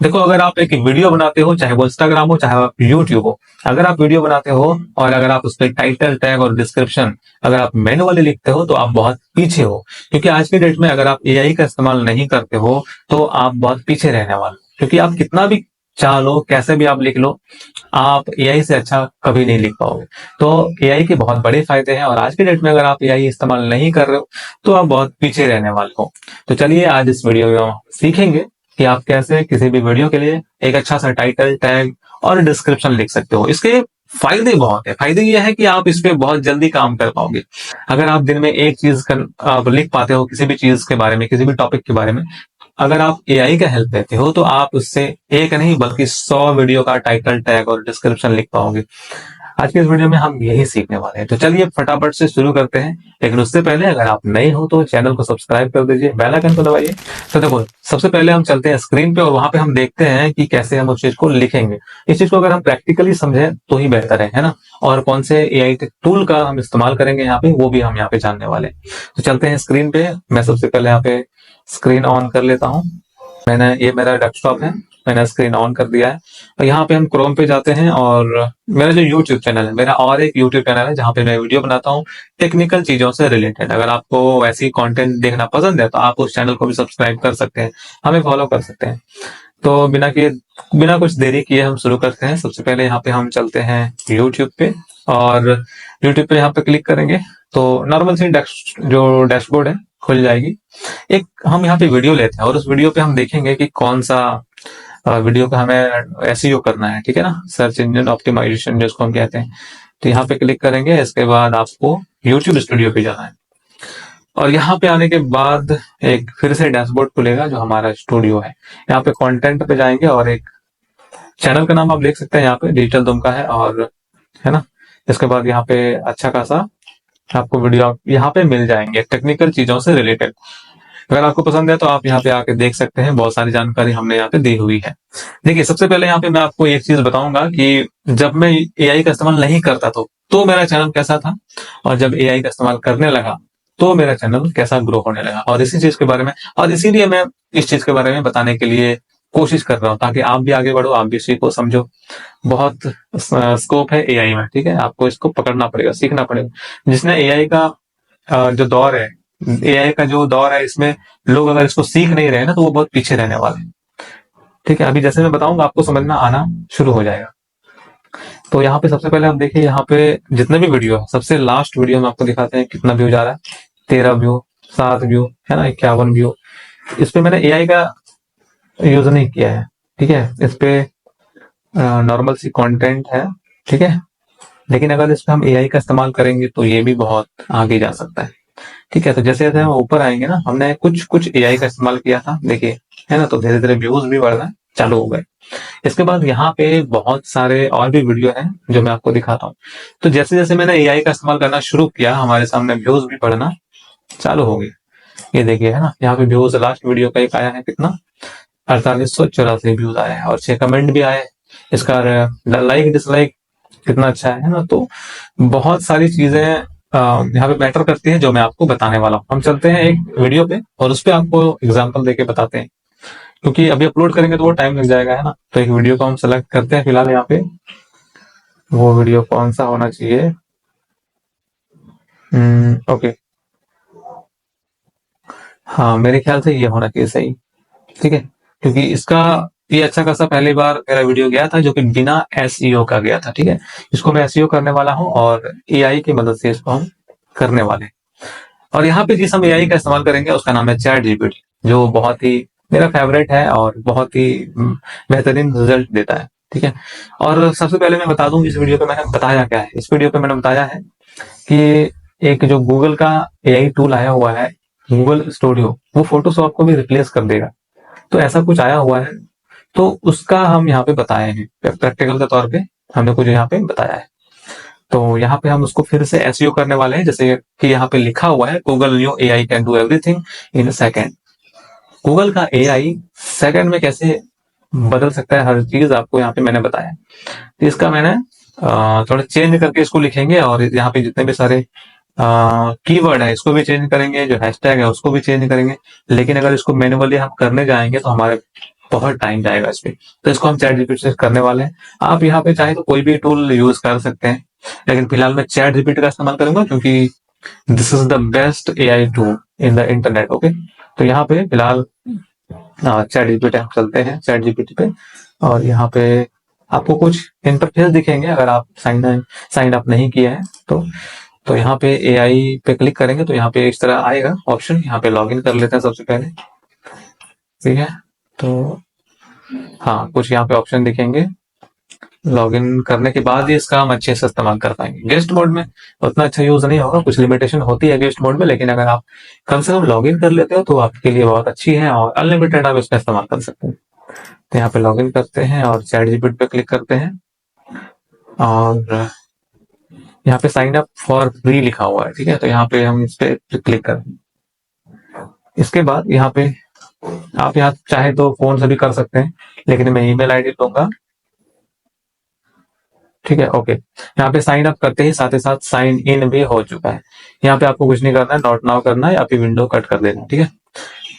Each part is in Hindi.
देखो, अगर आप एक वीडियो बनाते हो, चाहे वो इंस्टाग्राम हो चाहे आप यूट्यूब हो, अगर आप वीडियो बनाते हो और अगर आप उस पर टाइटल टैग और डिस्क्रिप्शन अगर आप मैनुअली लिखते हो तो आप बहुत पीछे हो। क्योंकि आज के डेट में अगर आप एआई का इस्तेमाल नहीं करते हो तो आप बहुत पीछे रहने वाले हो। क्योंकि आप कितना भी चाह लो, कैसे भी आप लिख लो, आप एआई से अच्छा कभी नहीं लिख पाओगे। तो एआई के बहुत बड़े फायदे हैं और आज के डेट में अगर आप एआई इस्तेमाल नहीं कर रहे हो तो आप बहुत पीछे रहने वाले हो। तो चलिए आज इस वीडियो में हम सीखेंगे कि आप कैसे किसी भी वीडियो के लिए एक अच्छा सा टाइटल टैग और डिस्क्रिप्शन लिख सकते हो। इसके फायदे बहुत है। फायदे ये है कि आप इस पे बहुत जल्दी काम कर पाओगे। अगर आप दिन में एक चीज आप लिख पाते हो किसी भी चीज के बारे में, किसी भी टॉपिक के बारे में, अगर आप एआई का हेल्प लेते हो तो आप उससे एक नहीं बल्कि 100 वीडियो का टाइटल टैग और डिस्क्रिप्शन लिख पाओगे। आज के इस वीडियो में हम यही सीखने वाले हैं। तो चलिए फटाफट से शुरू करते हैं। लेकिन उससे पहले अगर आप नए हो तो चैनल को सब्सक्राइब कर दीजिए, बेल आइकन को दबाइए। तो देखो, सबसे पहले हम चलते हैं स्क्रीन पे और वहां पे हम देखते हैं कि कैसे हम उस चीज को लिखेंगे। इस चीज को अगर हम प्रैक्टिकली समझें तो ही बेहतर है ना। और कौन से एआई टूल का हम इस्तेमाल करेंगे यहाँ पे, वो भी हम यहाँ पे जानने वाले हैं। तो चलते हैं स्क्रीन पे। मैं सबसे पहले यहाँ पे स्क्रीन ऑन कर लेता हूँ। ये मेरा डेस्कटॉप है, मैंने स्क्रीन ऑन कर दिया है। और यहाँ पे हम क्रोम पे जाते हैं और मेरा जो यूट्यूब चैनल है, मेरा और एक यूट्यूब चैनल है जहाँ पे मैं वीडियो बनाता हूँ टेक्निकल चीजों से रिलेटेड। अगर आपको ऐसी कंटेंट देखना पसंद है तो आप उस चैनल को भी सब्सक्राइब कर सकते हैं, हमें फॉलो कर सकते हैं। तो बिना कुछ देरी किए हम शुरू करते हैं। सबसे पहले यहाँ पे हम चलते हैं यूट्यूब पे और यूट्यूब पे यहाँ पे क्लिक करेंगे तो नॉर्मल सी जो डैशबोर्ड है खुल जाएगी। एक हम यहाँ पे वीडियो लेते हैं और उस वीडियो पे हम देखेंगे कि कौन सा वीडियो का हमें एसईओ करना है, ठीक है ना, सर्च इंजन ऑप्टिमाइजेशन जिसको हम कहते हैं। तो यहाँ पे क्लिक करेंगे, इसके बाद आपको यूट्यूब स्टूडियो पे जाना है और यहाँ पे आने के बाद एक फिर से डैशबोर्ड खुलेगा जो हमारा स्टूडियो है। यहाँ पे कंटेंट पे जाएंगे और एक चैनल का नाम आप देख सकते हैं यहाँ पे डिजिटल दुम का है, और है ना। इसके बाद यहाँ पे अच्छा खासा आपको वीडियो यहाँ पे मिल जाएंगे टेक्निकल चीजों से रिलेटेड। अगर आपको पसंद है तो आप यहाँ पे आके देख सकते हैं, बहुत सारी जानकारी हमने यहाँ पे दी हुई है। देखिए, सबसे पहले यहाँ पे मैं आपको एक चीज बताऊंगा कि जब मैं एआई का इस्तेमाल नहीं करता तो मेरा चैनल कैसा था, और जब एआई का इस्तेमाल करने लगा तो मेरा चैनल कैसा ग्रो होने लगा। और इसी चीज के बारे में, और इसीलिए मैं इस चीज के बारे में बताने के लिए कोशिश कर रहा हूँ ताकि आप भी आगे बढ़ो, आप भी सीखो समझो। बहुत स्कोप है एआई में, ठीक है। आपको इसको पकड़ना पड़ेगा, सीखना पड़ेगा। जिसने एआई का जो दौर है, एआई का जो दौर है, इसमें लोग अगर इसको सीख नहीं रहे ना तो वो बहुत पीछे रहने वाले हैं, ठीक है। अभी जैसे मैं बताऊंगा आपको समझ में आना शुरू हो जाएगा। तो यहाँ पे सबसे पहले हम देखिए, यहाँ पे जितने भी वीडियो है, सबसे लास्ट वीडियो में आपको दिखाते हैं कितना व्यू जा रहा है। 13 व्यू, 7 व्यू, है ना, 51 व्यू। इस पे मैंने एआई का यूज नहीं किया है, ठीक है। इस पे नॉर्मल सी कंटेंट है, ठीक है। लेकिन अगर इस पे हम एआई का इस्तेमाल करेंगे तो ये भी बहुत आगे जा सकता है, ठीक है। तो जैसे जैसे हम ऊपर आएंगे ना, हमने कुछ कुछ एआई का इस्तेमाल किया था, देखिए, है ना। तो धीरे धीरे व्यूज भी बढ़ना चालू हो गए। इसके बाद यहाँ पे बहुत सारे और भी वीडियो हैं जो मैं आपको दिखाता हूँ। तो जैसे जैसे मैंने एआई का इस्तेमाल करना शुरू किया, हमारे सामने व्यूज भी बढ़ना चालू हो गए। ये देखिए, है ना, यहाँ पे व्यूज लास्ट वीडियो का एक आया है, कितना, 4884 व्यूज आया है और 6 कमेंट भी आए। इसका लाइक डिसलाइक कितना अच्छा है ना। तो बहुत सारी चीजें यहाँ पे मैटर करती है जो मैं आपको बताने वाला हूँ। हम चलते हैं एक वीडियो पे और उस पे आपको एग्जांपल देके बताते हैं, क्योंकि अभी अपलोड करेंगे तो वो टाइम लग जाएगा, है ना। तो एक वीडियो को हम सेलेक्ट करते हैं फिलहाल यहाँ पे। वो वीडियो कौन सा होना चाहिए? ओके, हाँ, मेरे ख्याल से ये होना चाहिए सही, ठीक है। क्योंकि इसका ये अच्छा खासा पहली बार मेरा वीडियो गया था जो कि बिना एसईओ का गया था, ठीक है। इसको मैं एसईओ करने वाला हूँ और एआई की मदद से इसको हम करने वाले हैं। और यहाँ पे जिस हम एआई का इस्तेमाल करेंगे उसका नाम है चैट जीपीटी, जो बहुत ही मेरा फेवरेट है और बहुत ही बेहतरीन रिजल्ट देता है, ठीक है। और सबसे पहले मैं बता दूं, इस वीडियो पे मैंने बताया क्या है। इस वीडियो पे मैंने बताया है कि एक जो गूगल का एआई टूल आया हुआ है, गूगल स्टूडियो, वो फोटोशॉप को भी रिप्लेस कर देगा। तो ऐसा कुछ आया हुआ है, तो उसका हम यहाँ पे बताए हैं प्रैक्टिकल के तौर पे, हमने कुछ यहाँ पे बताया है। तो यहाँ पे हम उसको फिर से एसईओ करने वाले हैं, जैसे कि यहाँ पे लिखा हुआ है, Google new AI can do everything in a second. Google का एआई सेकंड में कैसे बदल सकता है हर चीज, आपको यहाँ पे मैंने बताया। तो इसका मैंने थोड़ा चेंज करके इसको लिखेंगे और यहाँ पे जितने भी सारे कीवर्ड है इसको भी चेंज करेंगे, जो हैशटैग है उसको भी चेंज करेंगे। लेकिन अगर इसको मैन्युअली हम करने जाएंगे तो हमारे बहुत टाइम जाएगा इस पे। तो इसको हम चैट जीपीटी से करने वाले हैं। आप यहाँ पे चाहे तो कोई भी टूल यूज कर सकते हैं, लेकिन फिलहाल मैं चैट जीपीटी का इस्तेमाल करूंगा क्योंकि this is the best AI tool in the internet. Okay, तो यहाँ पे फिलहाल चैट जीपीटी हम चलते हैं चैट जीपीटी पे, और यहाँ पे आपको कुछ इंटरफेस दिखेंगे अगर आप साइन अप नहीं किए हैं तो यहाँ पे एआई पे क्लिक करेंगे तो यहाँ पे इस तरह आएगा ऑप्शन। यहाँ पे लॉगिन कर लेते हैं सबसे पहले, ठीक है। तो हाँ, कुछ यहाँ पे ऑप्शन दिखेंगे। लॉगिन करने के बाद ही इसका हम अच्छे से इस्तेमाल कर पाएंगे। गेस्ट मोड में उतना अच्छा यूज नहीं होगा, कुछ लिमिटेशन होती है गेस्ट मोड में, लेकिन अगर आप कम से कम लॉगिन कर लेते हो तो आपके लिए बहुत अच्छी है और अनलिमिटेड आप इसका इस्तेमाल कर सकते हैं। तो यहाँ पे लॉगिन करते हैं और चैट जीपीटी पे क्लिक करते हैं, और यहाँ पे साइन अप फॉर फ्री लिखा हुआ है, ठीक है। तो यहाँ पे हम इस पे क्लिक करें। इसके बाद यहाँ पे आप यहाँ चाहे तो फोन से भी कर सकते हैं, लेकिन मैं ईमेल आईडी दूंगा, ठीक है। ओके, यहाँ पे साइन अप करते ही साथ साइन इन भी हो चुका है। यहाँ पे आपको कुछ नहीं करना है, नॉट नाउ करना है या फिर विंडो कट कर देना है, ठीक है।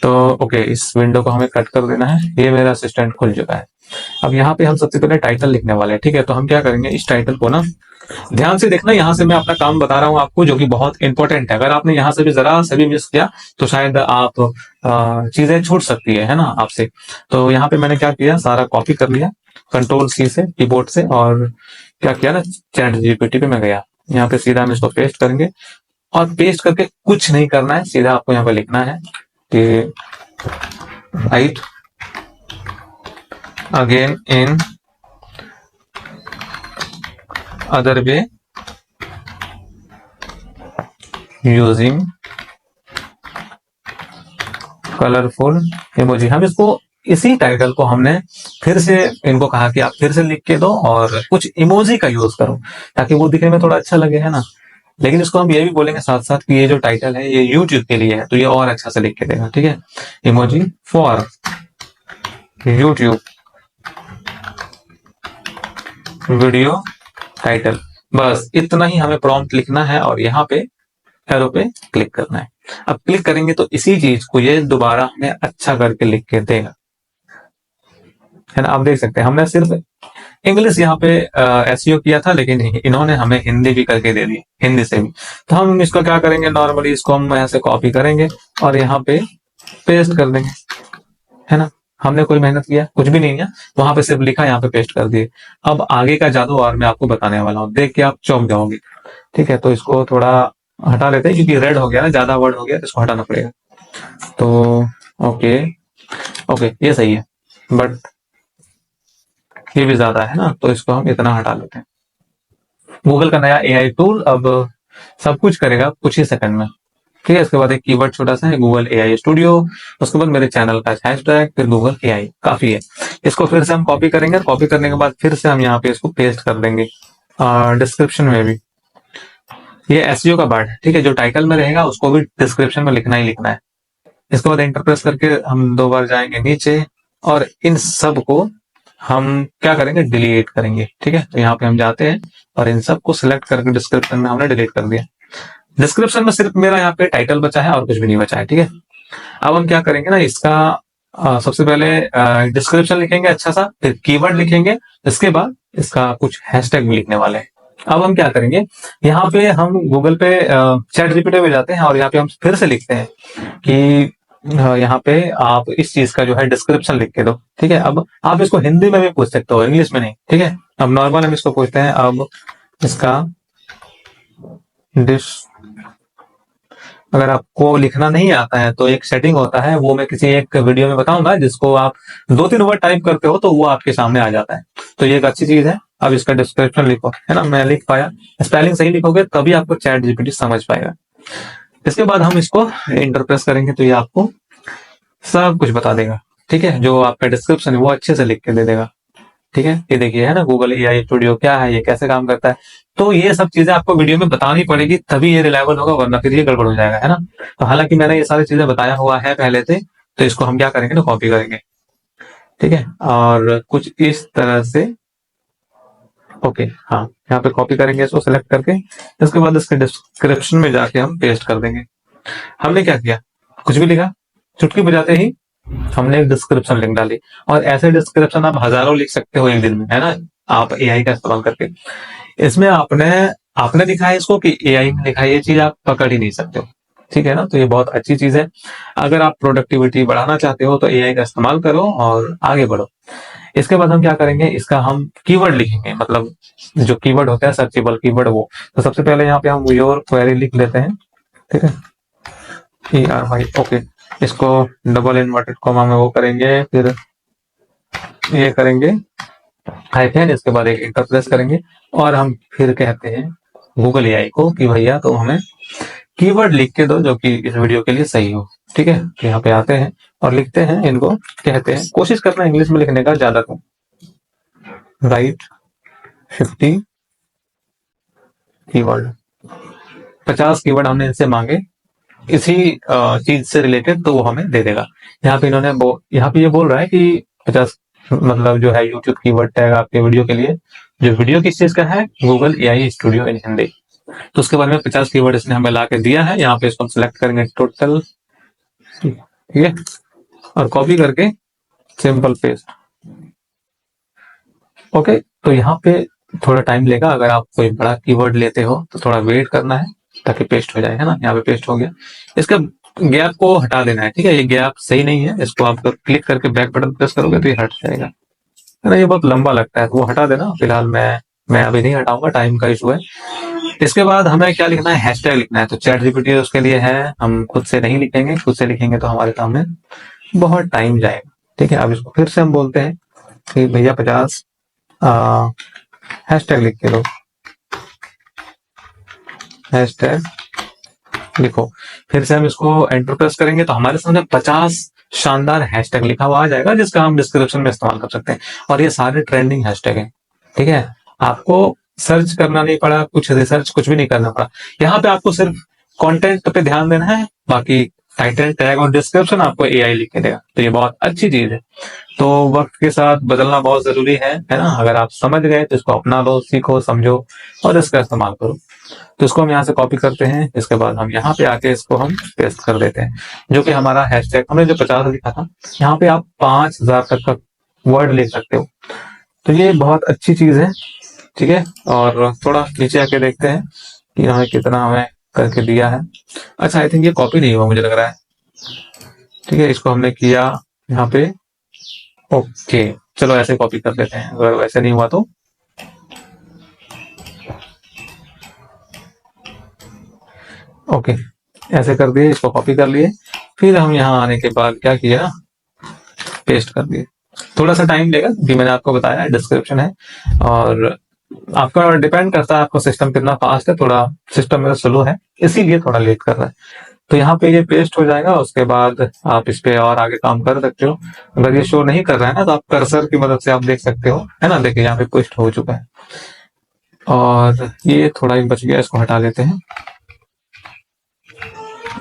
तो ओके, इस विंडो को हमें कट कर देना है। ये मेरा असिस्टेंट खुल चुका है। अब यहाँ पे हम सबसे पहले टाइटल लिखने वाले हैं, ठीक है। तो हम क्या करेंगे, इस टाइटल को ना ध्यान से देखना, यहाँ से मैं अपना काम बता रहा हूँ आपको जो कि बहुत इंपॉर्टेंट है। अगर आपने यहाँ से भी जरा से भी मिस किया तो शायद आप चीजें छूट सकती है ना आपसे। तो यहाँ पे मैंने क्या किया, सारा कॉपी कर लिया कंट्रोल सी से कीबोर्ड से, और क्या किया ना, चैट जीपीटी पे मैं गया। यहाँ पे सीधा हम इसको पेस्ट करेंगे, और पेस्ट करके कुछ नहीं करना है, सीधा आपको यहाँ पे लिखना है कि right again in other way using colourful emoji. हम इसको इसी टाइटल को हमने फिर से इनको कहा कि आप फिर से लिख के दो और कुछ इमोजी का यूज करो ताकि वो दिखने में थोड़ा अच्छा लगे, है ना। लेकिन इसको हम ये भी बोलेंगे साथ साथ कि ये जो टाइटल है ये यूट्यूब के लिए है, तो ये और अच्छा से लिख के देगा, ठीक है। Emoji for YouTube video title, बस इतना ही हमें प्रॉम्प्ट लिखना है और यहाँ पे एरो पे क्लिक करना है। अब क्लिक करेंगे तो इसी चीज को ये दोबारा हमें अच्छा करके लिख के देगा, है ना। आप देख सकते हैं हमने सिर्फ इंग्लिश यहाँ पे एसईओ किया था, लेकिन इन्होंने हमें हिंदी भी करके दे दी, हिंदी से भी। तो हम इसको क्या करेंगे, नॉर्मली इसको हम यहाँ से कॉपी करेंगे और यहाँ पे पेस्ट कर देंगे, है ना। हमने कोई मेहनत किया कुछ भी नहीं है, वहां पे सिर्फ लिखा, यहाँ पे पेस्ट कर दिए। अब आगे का जादू और मैं आपको बताने वाला हूँ, देख के आप चौंक जाओगे, ठीक है। तो इसको थोड़ा हटा लेते हैं क्योंकि रेड हो गया ना, ज्यादा वर्ड हो गया तो इसको हटाना पड़ेगा। तो ओके ओके, ये सही है, बट ये भी ज्यादा है ना, तो इसको हम इतना हटा लेते हैं। गूगल का नया एआई टूल अब सब कुछ करेगा कुछ ही सेकंड में, ठीक है। इसके बाद एक कीवर्ड छोटा सा है, गूगल एआई स्टूडियो। उसके बाद मेरे चैनल का हैशटैग, फिर गूगल एआई, काफी है। इसको फिर से हम कॉपी करेंगे, कॉपी करने के बाद फिर से हम यहाँ पे इसको पेस्ट कर देंगे डिस्क्रिप्शन में भी। ये एसईओ का पार्ट है, ठीक है। जो टाइटल में रहेगा उसको भी डिस्क्रिप्शन में लिखना ही लिखना है। इसके बाद एंटर प्रेस करके हम 2 बार जाएंगे नीचे और इन सब को हम क्या करेंगे, डिलीट करेंगे, ठीक है। तो यहाँ पे हम जाते हैं और इन सब को सिलेक्ट करके डिस्क्रिप्शन में हमने डिलीट कर दिया। डिस्क्रिप्शन में सिर्फ मेरा यहाँ पे टाइटल बचा है और कुछ भी नहीं बचा है, ठीक है। अब हम क्या करेंगे ना, इसका सबसे पहले डिस्क्रिप्शन लिखेंगे अच्छा सा, फिर कीवर्ड लिखेंगे, इसके बाद इसका कुछ हैशटैग भी लिखने वाले हैं। अब हम क्या करेंगे, यहाँ पे हम गूगल पे चैट जीपीटी पे जाते हैं और यहाँ पे हम फिर से लिखते हैं कि यहाँ पे आप इस चीज का जो है डिस्क्रिप्शन लिख के दो, ठीक है। अब आप इसको हिंदी में भी पूछ सकते हो, इंग्लिश में नहीं, ठीक है। अब नॉर्मल हम इसको पूछते हैं, अब इसका डिश, अगर आपको लिखना नहीं आता है तो एक सेटिंग होता है, वो मैं किसी एक वीडियो में बताऊंगा, जिसको आप 2-3 वर्ड टाइप करते हो तो वो आपके सामने आ जाता है। तो ये एक अच्छी चीज है। अब इसका डिस्क्रिप्शन लिखो, है ना, मैं लिख पाया। स्पेलिंग सही लिखोगे तभी आपको चैट जीपीटी समझ पाएगा। इसके बाद हम इसको इंटर प्रेस करेंगे तो ये आपको सब कुछ बता देगा, ठीक है। जो आपका डिस्क्रिप्शन है वो अच्छे से लिख के दे देगा, ठीक है। ये देखिए, है ना, गूगल एआई स्टूडियो क्या है, ये कैसे काम करता है। तो ये सब चीजें आपको वीडियो में बतानी पड़ेगी तभी ये रिलायबल होगा, वरना फिर ये गड़बड़ हो जाएगा, है ना। तो हालांकि मैंने ये सारी चीजें बताया हुआ है पहले से, तो इसको हम क्या करेंगे ना, कॉपी करेंगे, ठीक है। और कुछ इस तरह से, ओके, हाँ, यहाँ पे कॉपी करेंगे इसको सिलेक्ट करके। इसके बाद इसके डिस्क्रिप्शन में जाके हम पेस्ट कर देंगे। हमने क्या किया, कुछ भी लिखा, चुटकी बजाते ही हमने एक डिस्क्रिप्शन लिख डाली, और ऐसे डिस्क्रिप्शन आप हजारों लिख सकते हो एक दिन में, है ना, आप एआई का इस्तेमाल करके। इसमें आपने आपने लिखा है इसको कि एआई ने लिखा है, ये चीज आप पकड़ ही नहीं सकते हो। ठीक है ना, तो ये बहुत अच्छी चीज है। अगर आप प्रोडक्टिविटी बढ़ाना चाहते हो तो एआई का इस्तेमाल करो और आगे बढ़ो। इसके बाद हम क्या करेंगे, इसका हम कीवर्ड लिखेंगे, मतलब जो कीवर्ड होता है सर्चेबल कीवर्ड वो। तो सबसे पहले यहाँ पे हम योर क्वेरी लिख लेते हैं। ठीक है, ERY, ओके। इसको डबल इन्वर्टेड कॉमा में वो करेंगे, फिर ये करेंगे हाइफन, इसके बाद एक एंटर प्रेस करेंगे, और हम फिर कहते हैं गूगल एआई को कि भैया तुम हमें कीवर्ड लिख के दो जो कि इस वीडियो के लिए सही हो। ठीक है, तो यहाँ पे आते हैं और लिखते हैं इनको, कहते हैं, कोशिश करना इंग्लिश में लिखने का ज्यादा को, राइट 50 कीवर्ड, 50 कीवर्ड हमने इनसे मांगे इसी चीज से रिलेटेड, तो वो हमें दे देगा। यहाँ पे यहाँ पे ये बोल रहा है कि 50 मतलब जो है यूट्यूब कीवर्ड टैग आपके वीडियो के लिए, जो वीडियो किस चीज का है, गूगल एआई स्टूडियो इन हिंदी। तो उसके बारे में 50 कीवर्ड इसने हमें ला के दिया है। यहाँ पे इसको हम सिलेक्ट करेंगे टोटल, ठीक है, और कॉपी करके सिंपल पेस्ट। ओके, तो यहाँ पे थोड़ा टाइम लेगा, अगर आप कोई बड़ा कीवर्ड लेते हो तो थोड़ा वेट करना है ताकि पेस्ट हो जाए, है ना। यहाँ पे पेस्ट हो गया, इसका गैप को हटा देना है। ठीक है, ये गैप सही नहीं है, इसको आप क्लिक करके बैक बटन प्रेस करोगे तो ये हट जाएगा, है ना। ये बहुत लंबा लगता है तो वो हटा देना, फिलहाल मैं अभी नहीं हटाऊंगा, टाइम का इशू है। इसके बाद हमें क्या लिखना है, हैशटैग लिखना है। तो चैट जीपीटी उसके लिए है, हम खुद से नहीं लिखेंगे, खुद से लिखेंगे तो हमारे सामने बहुत टाइम जाएगा। ठीक है, अब इसको फिर से हम बोलते हैं कि भैया 50 हैशटैग लिख के दो, हैशटैग लिखो। फिर से हम इसको एंटर प्रेस करेंगे तो हमारे सामने 50 शानदार हैशटैग लिखा हुआ आ जाएगा, जिसका हम डिस्क्रिप्शन में इस्तेमाल कर सकते हैं, और ये सारे ट्रेंडिंग हैशटैग हैं। ठीक है, आपको सर्च करना नहीं पड़ा, कुछ रिसर्च कुछ भी नहीं करना पड़ा। यहाँ पे आपको सिर्फ कंटेंट पे ध्यान देना है, बाकी टाइटल टैग और डिस्क्रिप्शन आपको एआई लिख के देगा। तो ये बहुत अच्छी चीज है। तो वक्त के साथ बदलना बहुत जरूरी है ना। अगर आप समझ गए तो इसको अपना लो, सीखो, समझो और इसका इस्तेमाल करो। तो इसको हम यहाँ से कॉपी करते हैं, इसके बाद हम यहाँ पे आके इसको हम पेस्ट कर देते हैं, जो कि हमारा हैशटैग हमने जो 50 लिखा था, यहाँ पे आप 5000 तक का वर्ड लिख सकते हो। तो ये बहुत अच्छी चीज है। ठीक है, और थोड़ा नीचे आके देखते हैं कि हमें कितना हमें करके दिया है। अच्छा, आई थिंक ये कॉपी नहीं हुआ मुझे लग रहा है। ठीक है, इसको हमने किया यहाँ पे, ओके, चलो ऐसे कॉपी कर लेते हैं, अगर वैसे नहीं हुआ तो। ओके, ऐसे कर दिए, इसको कॉपी कर लिए, फिर हम यहाँ आने के बाद क्या किया, पेस्ट कर दिए। थोड़ा सा टाइम लेगा क्योंकि मैंने आपको बताया डिस्क्रिप्शन है, और आपका डिपेंड करता है आपका सिस्टम कितना फास्ट है। थोड़ा सिस्टम मेरा स्लो है, इसीलिए थोड़ा लेट कर रहा है। तो यहाँ पे ये पेस्ट हो जाएगा, उसके बाद आप इस पे और आगे काम कर सकते हो। अगर ये शो नहीं कर रहा है ना, तो आप कर्सर की मदद से आप देख सकते हो, है ना। देखिए यहाँ पे पेस्ट हो चुका है, और ये थोड़ा ही बच गया, इसको हटा देते हैं।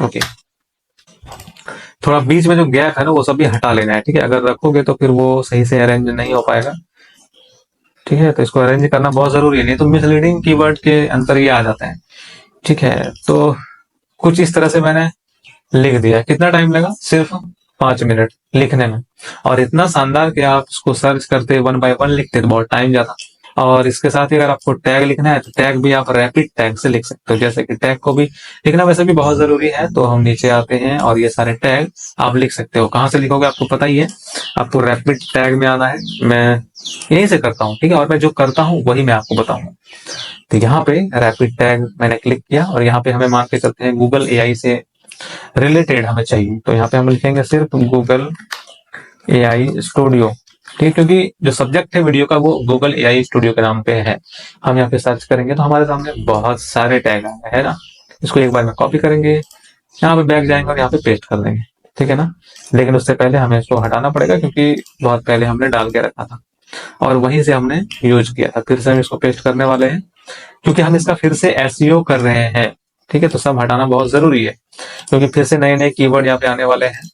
ओके, थोड़ा बीच में जो गैप है ना वो सब भी हटा लेना है। ठीक है, अगर रखोगे तो फिर वो सही से अरेंज नहीं हो पाएगा। ठीक है, तो इसको अरेंज करना बहुत जरूरी है, नहीं तो मिसलीडिंग कीवर्ड के अंतर ये आ जाते हैं। ठीक है, तो कुछ इस तरह से मैंने लिख दिया। कितना टाइम लगा, सिर्फ 5 मिनट लिखने में, और इतना शानदार कि आप इसको सर्च करते 1 बाय 1 लिखते तो बहुत टाइम जाता। और इसके साथ ही अगर आपको टैग लिखना है तो टैग भी आप रैपिड टैग से लिख सकते हो, जैसे कि टैग को भी लिखना वैसे भी बहुत जरूरी है। तो हम नीचे आते हैं और ये सारे टैग आप लिख सकते हो। कहाँ से लिखोगे आपको पता ही है, आपको रैपिड टैग में आना है। मैं यहीं से करता हूँ, ठीक है, और मैं जो करता हूँ वही मैं आपको बताऊंगा। तो यहाँ पे रैपिड टैग मैंने क्लिक किया, और यहाँ पे हमें मान के चलते हैं गूगल एआई से रिलेटेड हमें चाहिए। तो यहाँ पे हम लिखेंगे सिर्फ गूगल एआई स्टूडियो। ठीक, क्योंकि जो सब्जेक्ट है वीडियो का वो गूगल एआई स्टूडियो के नाम पे है। हम यहाँ पे सर्च करेंगे तो हमारे सामने बहुत सारे टैग आए, है ना। इसको एक बार में कॉपी करेंगे, यहाँ पे बैक जाएंगे और यहाँ पे पेस्ट कर देंगे। ठीक है ना, लेकिन उससे पहले हमें इसको हटाना पड़ेगा क्योंकि बहुत पहले हमने डाल के रखा था और वहीं से हमने यूज किया था। फिर से हम इसको पेस्ट करने वाले हैं क्योंकि हम इसका फिर से एसईओ कर रहे हैं। ठीक है, तो सब हटाना बहुत जरूरी है क्योंकि फिर से नए नए कीवर्ड यहाँ पे आने वाले हैं,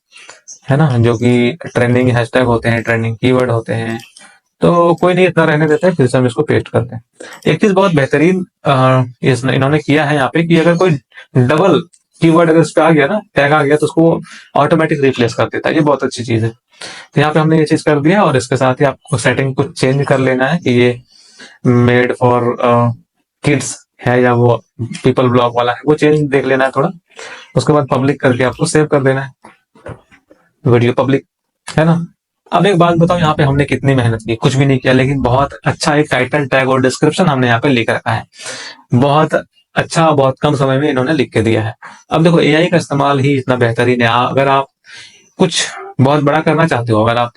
है ना, जो कि ट्रेंडिंग हैशटैग होते हैं, ट्रेंडिंग कीवर्ड होते हैं। तो कोई नहीं, इतना रहने देते हैं, फिर से हम इसको पेस्ट करते हैं। एक चीज बहुत बेहतरीन इन्होंने किया है यहाँ पे कि अगर कोई डबल कीवर्ड अगर इस पे आ गया ना, टैग आ गया, तो उसको ऑटोमेटिक रिप्लेस कर देता है। ये बहुत अच्छी चीज है। तो यहाँ पे हमने ये चीज कर दिया, और इसके साथ ही आपको सेटिंग कुछ चेंज कर लेना है कि ये मेड फॉर किड्स है या वो पीपल ब्लॉग वाला है, वो चेंज देख लेना है थोड़ा। उसके बाद पब्लिक करके आपको सेव कर देना है, वीडियो पब्लिक, है ना। अब एक बात बताओ, यहाँ पे हमने कितनी मेहनत की, कुछ भी नहीं किया, लेकिन बहुत अच्छा एक टाइटल टैग और डिस्क्रिप्शन हमने यहाँ पे लिख रखा है। बहुत अच्छा, बहुत कम समय में इन्होंने लिख के दिया है। अब देखो, एआई का इस्तेमाल ही इतना बेहतरीन है। अगर आप कुछ बहुत बड़ा करना चाहते हो, अगर आप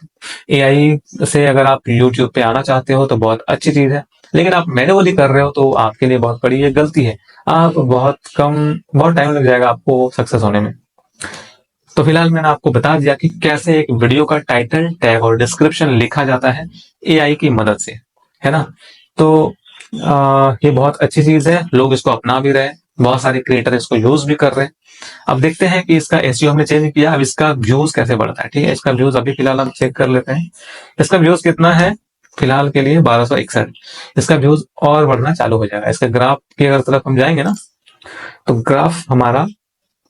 एआई से अगर आप यूट्यूब पे आना चाहते हो, तो बहुत अच्छी चीज है। लेकिन आप मैन्युअली कर रहे हो, तो आपके लिए बहुत बड़ी ये गलती है। आप बहुत टाइम लग जाएगा आपको सक्सेस होने में। तो फिलहाल मैंने आपको बता दिया कि कैसे एक वीडियो का टाइटल, टैग और डिस्क्रिप्शन लिखा जाता है एआई की मदद से, है ना। तो ये बहुत अच्छी चीज है, लोग इसको अपना भी रहे हैं, बहुत सारे क्रिएटर इसको यूज भी कर रहे हैं। अब देखते हैं कि इसका एसईओ हमने चेंज किया, अब इसका व्यूज कैसे बढ़ता है। ठीक है, इसका व्यूज अभी फिलहाल हम चेक कर लेते हैं। इसका व्यूज कितना है फिलहाल के लिए, 1261। इसका व्यूज और बढ़ना चालू हो जाएगा। इसके ग्राफ की अगर तरफ हम जाएंगे ना, तो ग्राफ हमारा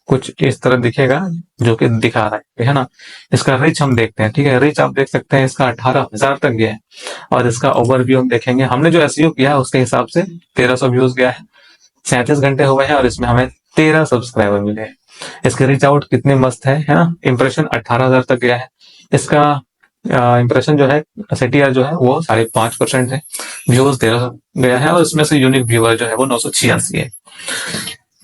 कुछ इस तरह दिखेगा, जो कि दिखा रहा है ना। इसका रिच हम देखते हैं। ठीक है, रिच आप देख सकते हैं, इसका 18,000 तक गया है। और इसका ओवरव्यू हम देखेंगे, हमने जो एसईओ किया है उसके हिसाब से 1300 व्यूज गया है, 37 घंटे हुए हैं, और इसमें हमें 13 सब्सक्राइबर मिले हैं। इसके रीच आउट कितने मस्त है ना। इंप्रेशन 18,000 तक गया है। इसका इंप्रेशन जो है, सीटीआर जो है वो 5.5% है। व्यूज 1300 गया है, और इसमें से यूनिक व्यूअर जो है वो 986 है।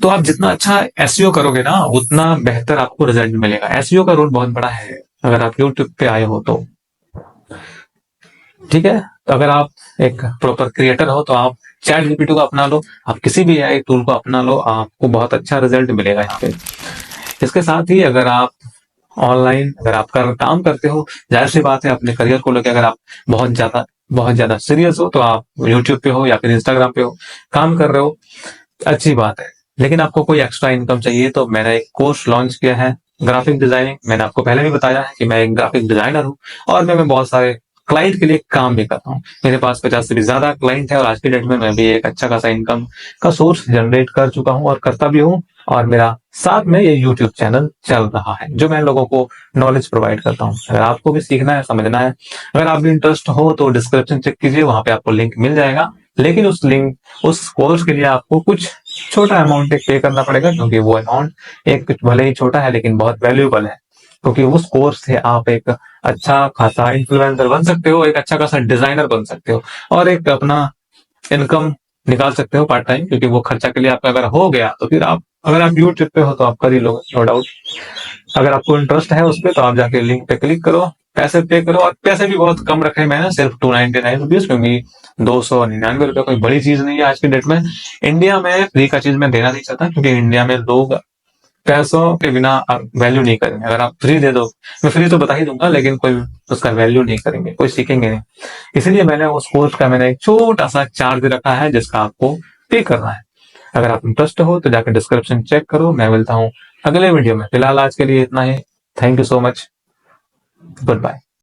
तो आप जितना अच्छा एसईओ करोगे ना, उतना बेहतर आपको रिजल्ट मिलेगा। एसईओ का रोल बहुत बड़ा है अगर आप यूट्यूब पे आए हो तो। ठीक है, तो अगर आप एक प्रॉपर क्रिएटर हो, तो आप चैट जीपीटी को अपना लो, आप किसी भी एआई टूल को अपना लो, आपको बहुत अच्छा रिजल्ट मिलेगा यहाँ पे। इसके साथ ही अगर आप ऑनलाइन अगर आप काम करते हो, जाहिर सी बात है अपने करियर को लेकर अगर आप बहुत ज्यादा सीरियस हो, तो आप यूट्यूब पे हो या फिर इंस्टाग्राम पे हो, काम कर रहे हो, अच्छी बात है। लेकिन आपको कोई एक्स्ट्रा इनकम चाहिए, तो मैंने एक कोर्स लॉन्च किया है, ग्राफिक डिजाइनिंग। मैंने आपको पहले भी बताया है कि मैं एक ग्राफिक डिजाइनर हूँ, और मैं बहुत सारे क्लाइंट के लिए काम भी करता हूँ। मेरे पास 50 से भी ज्यादा क्लाइंट है, और आज की डेट में मैं भी एक अच्छा खासा इनकम का सोर्स जनरेट कर चुका हूँ और करता भी हूँ। और मेरा साथ में ये यूट्यूब चैनल चल रहा है, जो मैं लोगों को नॉलेज प्रोवाइड करता हूँ। अगर आपको भी सीखना है, समझना है, अगर आप भी इंटरेस्ट हो, तो डिस्क्रिप्शन चेक कीजिए, वहां पे आपको लिंक मिल जाएगा। लेकिन उस कोर्स के लिए आपको कुछ छोटा अमाउंट एक पे करना पड़ेगा, क्योंकि वो अमाउंट एक भले ही छोटा है, लेकिन बहुत वैल्यूएबल है। क्योंकि उस कोर्स से आप एक अच्छा खासा इन्फ्लुएंसर बन सकते हो, एक अच्छा खासा डिजाइनर बन सकते हो, और एक अपना इनकम निकाल सकते हो पार्ट टाइम। क्योंकि वो खर्चा के लिए आपका अगर हो गया, तो फिर आप अगर आप यूट्यूब पे हो तो आप कर ही लोगे, नो डाउट। अगर आपको इंटरेस्ट है उस पर, तो आप जाके लिंक पे क्लिक करो, पैसे पे करो। और पैसे भी बहुत कम रखे मैंने, सिर्फ 299 रुपीज, क्योंकि 299 रुपये कोई बड़ी चीज नहीं है आज की डेट में। इंडिया में फ्री का चीज मैं देना नहीं चाहता, क्योंकि इंडिया में लोग पैसों के बिना वैल्यू नहीं करेंगे। अगर आप फ्री दे दो, मैं फ्री तो बता ही दूंगा, लेकिन कोई उसका वैल्यू नहीं करेंगे, कोई सीखेंगे नहीं। इसलिए मैंने उस कोर्स का मैंने एक छोटा सा चार्ज रखा है, जिसका आपको पे करना है। अगर आप इंटरेस्ट हो, तो जाकर डिस्क्रिप्शन चेक करो। मैं मिलता हूँ अगले वीडियो में। फिलहाल आज के लिए इतना ही। Thank you so much, good bye.